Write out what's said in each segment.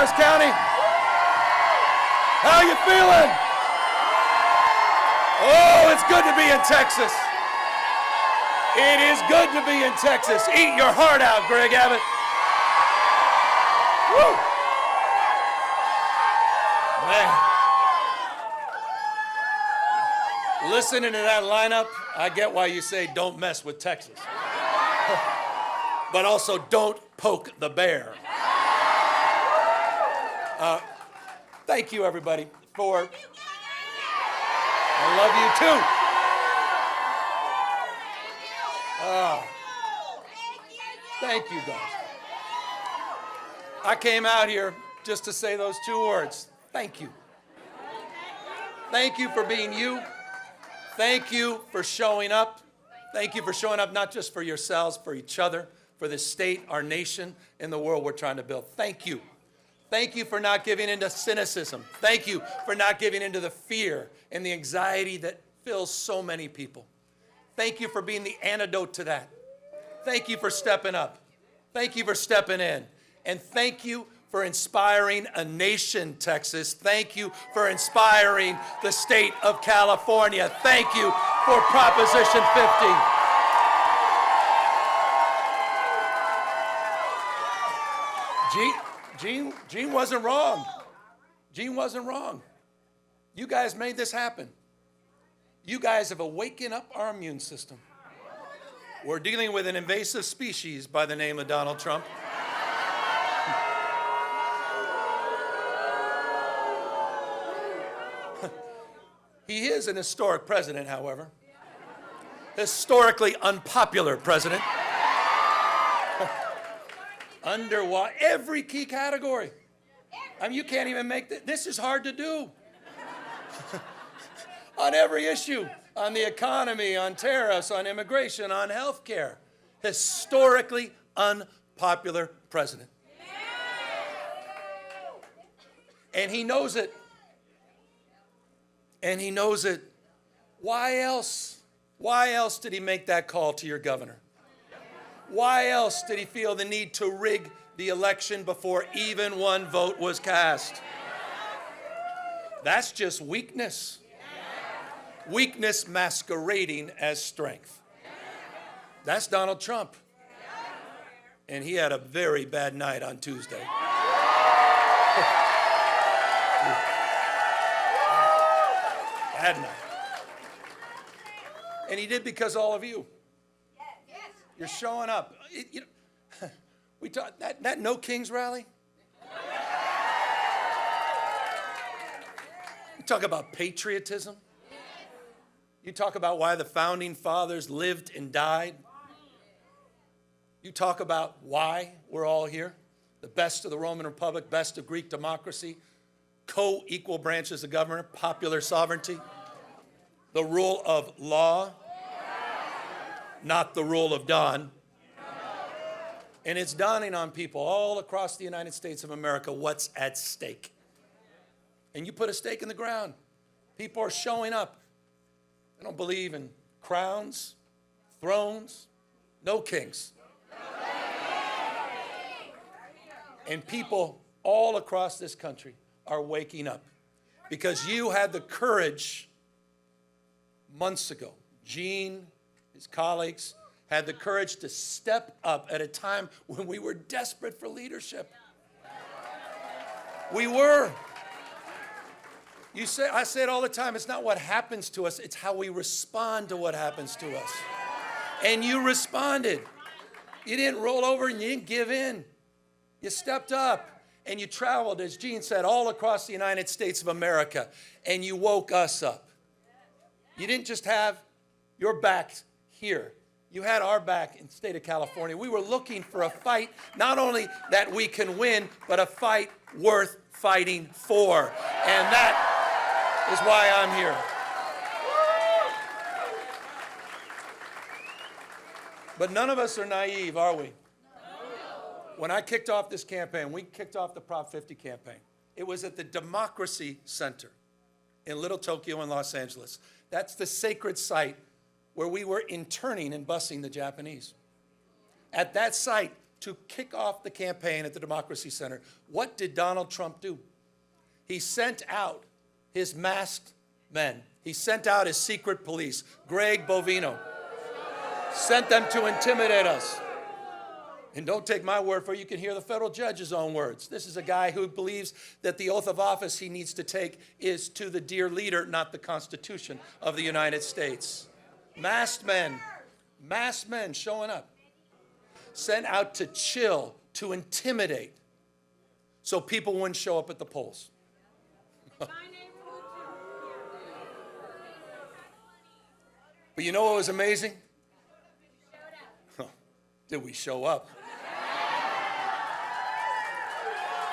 Harris County? How you feeling? Oh, it's good to be in Texas. It is good to be in Texas. Eat your heart out, Greg Abbott. Woo. Man. Listening to that lineup, I get why you say don't mess with Texas. But also don't poke the bear. Thank you, everybody, for... I love you, too. Thank you, guys. I came out here just to say those two words. Thank you. Thank you for being you. Thank you for showing up. Thank you for showing up not just for yourselves, for each other, for the state, our nation, and the world we're trying to build. Thank you. Thank you for not giving into cynicism. Thank you for not giving into the fear and the anxiety that fills so many people. Thank you for being the antidote to that. Thank you for stepping up. Thank you for stepping in. And thank you for inspiring a nation, Texas. Thank you for inspiring the state of California. Thank you for Proposition 50. Gene wasn't wrong. Gene wasn't wrong. You guys made this happen. You guys have awakened up our immune system. We're dealing with an invasive species by the name of Donald Trump. He is an historic president, however. Historically unpopular president. Under every key category. I mean, you can't even make this is hard to do. On every issue, on the economy, on tariffs, on immigration, on health care. Historically unpopular president. And he knows it. And he knows it. Why else? Why else did he make that call to your governor? Why else did he feel the need to rig the election before even one vote was cast? That's just weakness. Weakness masquerading as strength. That's Donald Trump. And he had a very bad night on Tuesday. Bad night. And he did because all of you. You're showing up. We talk that No Kings rally. You talk about patriotism. You talk about why the founding fathers lived and died. You talk about why we're all here. The best of the Roman Republic, best of Greek democracy, co-equal branches of government, popular sovereignty, the rule of law, not the rule of Don. And it's dawning on people all across the United States of America what's at stake. And you put a stake in the ground. People are showing up. They don't believe in crowns, thrones, no kings. And people all across this country are waking up because you had the courage months ago. Gene, his colleagues, had the courage to step up at a time when we were desperate for leadership. We were. I say it all the time, it's not what happens to us, it's how we respond to what happens to us. And you responded. You didn't roll over and you didn't give in. You stepped up and you traveled, as Gene said, all across the United States of America, and you woke us up. You didn't just have your back here. You had our back in the state of California. We were looking for a fight, not only that we can win, but a fight worth fighting for. And that is why I'm here. But none of us are naive, are we? When I kicked off this campaign, we kicked off the Prop 50 campaign. It was at the Democracy Center in Little Tokyo in Los Angeles. That's the sacred site where we were interning and busing the Japanese. At that site, to kick off the campaign at the Democracy Center, what did Donald Trump do? He sent out his masked men. He sent out his secret police, Greg Bovino, sent them to intimidate us. And don't take my word for it, you can hear the federal judge's own words. This is a guy who believes that the oath of office he needs to take is to the dear leader, not the Constitution of the United States. Masked men showing up, sent out to chill, to intimidate, so people wouldn't show up at the polls. But you know what was amazing? Did we show up?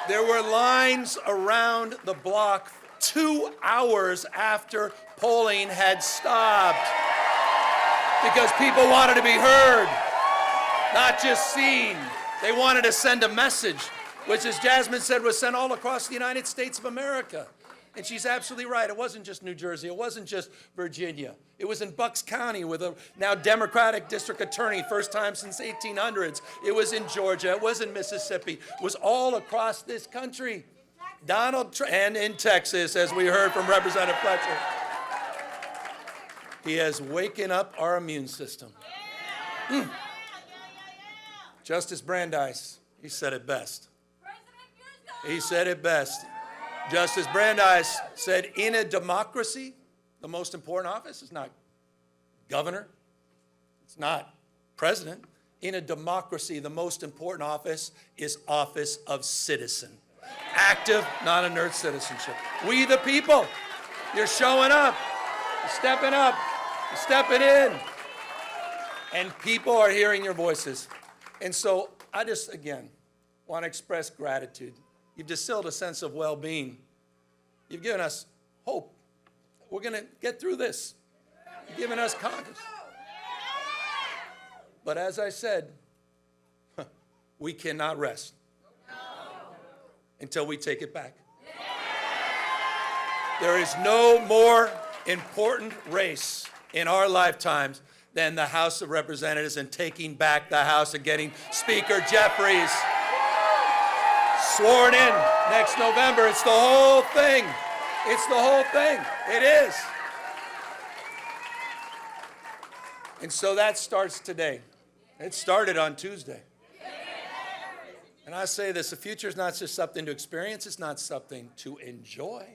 There were lines around the block 2 hours after polling had stopped because people wanted to be heard, not just seen. They wanted to send a message, which, as Jasmine said, was sent all across the United States of America. And she's absolutely right. It wasn't just New Jersey. It wasn't just Virginia. It was in Bucks County with a now Democratic district attorney, first time since 1800s. It was in Georgia. It was in Mississippi. It was all across this country. Donald Trump, and in Texas, as we heard from Representative Fletcher. He has waken up our immune system. Justice Brandeis, he said it best. He said it best. Justice Brandeis said, in a democracy, the most important office is not governor, it's not president. In a democracy, the most important office is office of citizen. Active, not inert citizenship. We the people, you're showing up, you're stepping up, you're stepping in, and people are hearing your voices. And so I just, again, want to express gratitude. You've distilled a sense of well-being. You've given us hope. We're going to get through this. You've given us confidence. But as I said, we cannot rest until we take it back. There is no more important race in our lifetimes than the House of Representatives and taking back the House and getting Speaker Jeffries sworn in next November. It's the whole thing. It's the whole thing. It is. And so that starts today. It started on Tuesday. And I say this, the future is not just something to experience, it's not something to enjoy.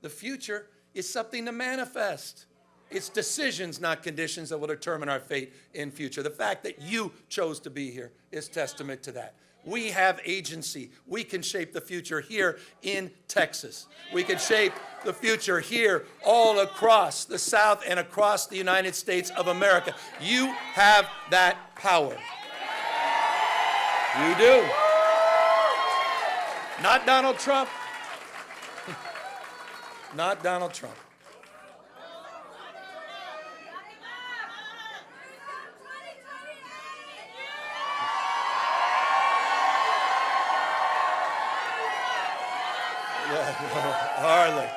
The future is something to manifest. It's decisions, not conditions, that will determine our fate in future. The fact that you chose to be here is testament to that. We have agency. We can shape the future here in Texas. We can shape the future here all across the South and across the United States of America. You have that power. You do. Not Donald Trump. Not Donald Trump. Hardly.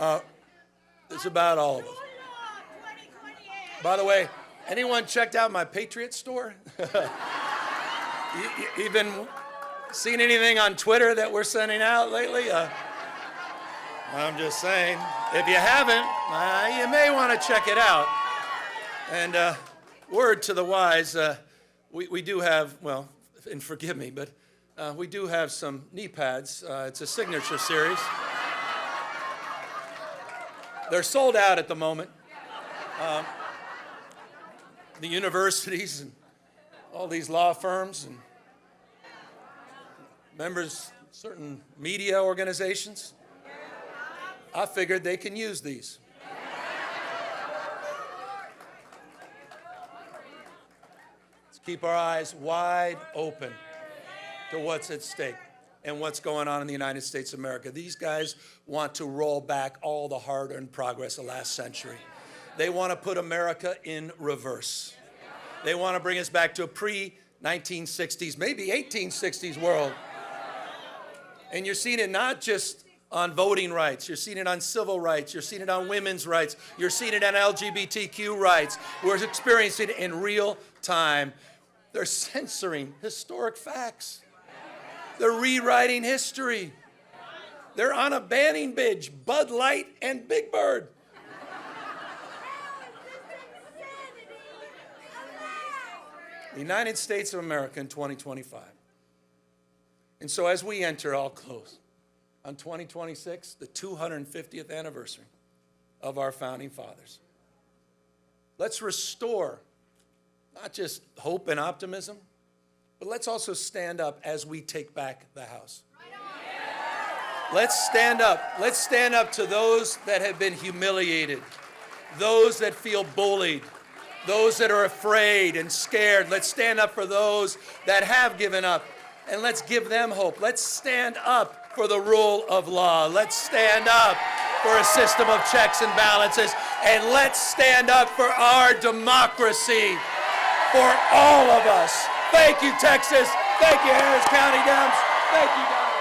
No. It's about all of us. By the way, anyone checked out my Patriot store? You been seen anything on Twitter that we're sending out lately? I'm just saying, if you haven't, you may want to check it out. And word to the wise, we do have, well, and forgive me, but we do have some knee pads. It's a signature series. They're sold out at the moment. The universities and all these law firms and members of certain media organizations, I figured they can use these. Let's keep our eyes wide open to what's at stake and what's going on in the United States of America. These guys want to roll back all the hard-earned progress of last century. They want to put America in reverse. They want to bring us back to a pre-1960s, maybe 1860s world. And you're seeing it not just on voting rights. You're seeing it on civil rights. You're seeing it on women's rights. You're seeing it on LGBTQ rights. We're experiencing it in real time. They're censoring historic facts. They're rewriting history. They're on a banning binge, Bud Light and Big Bird. The United States of America in 2025. And so as we enter, I'll close, on 2026, the 250th anniversary of our founding fathers. Let's restore not just hope and optimism, but let's also stand up as we take back the house. Let's stand up. Let's stand up to those that have been humiliated, those that feel bullied, those that are afraid and scared. Let's stand up for those that have given up, and let's give them hope. Let's stand up for the rule of law. Let's stand up for a system of checks and balances, and let's stand up for our democracy, for all of us. Thank you, Texas. Thank you, Harris County Dems. Thank you, guys.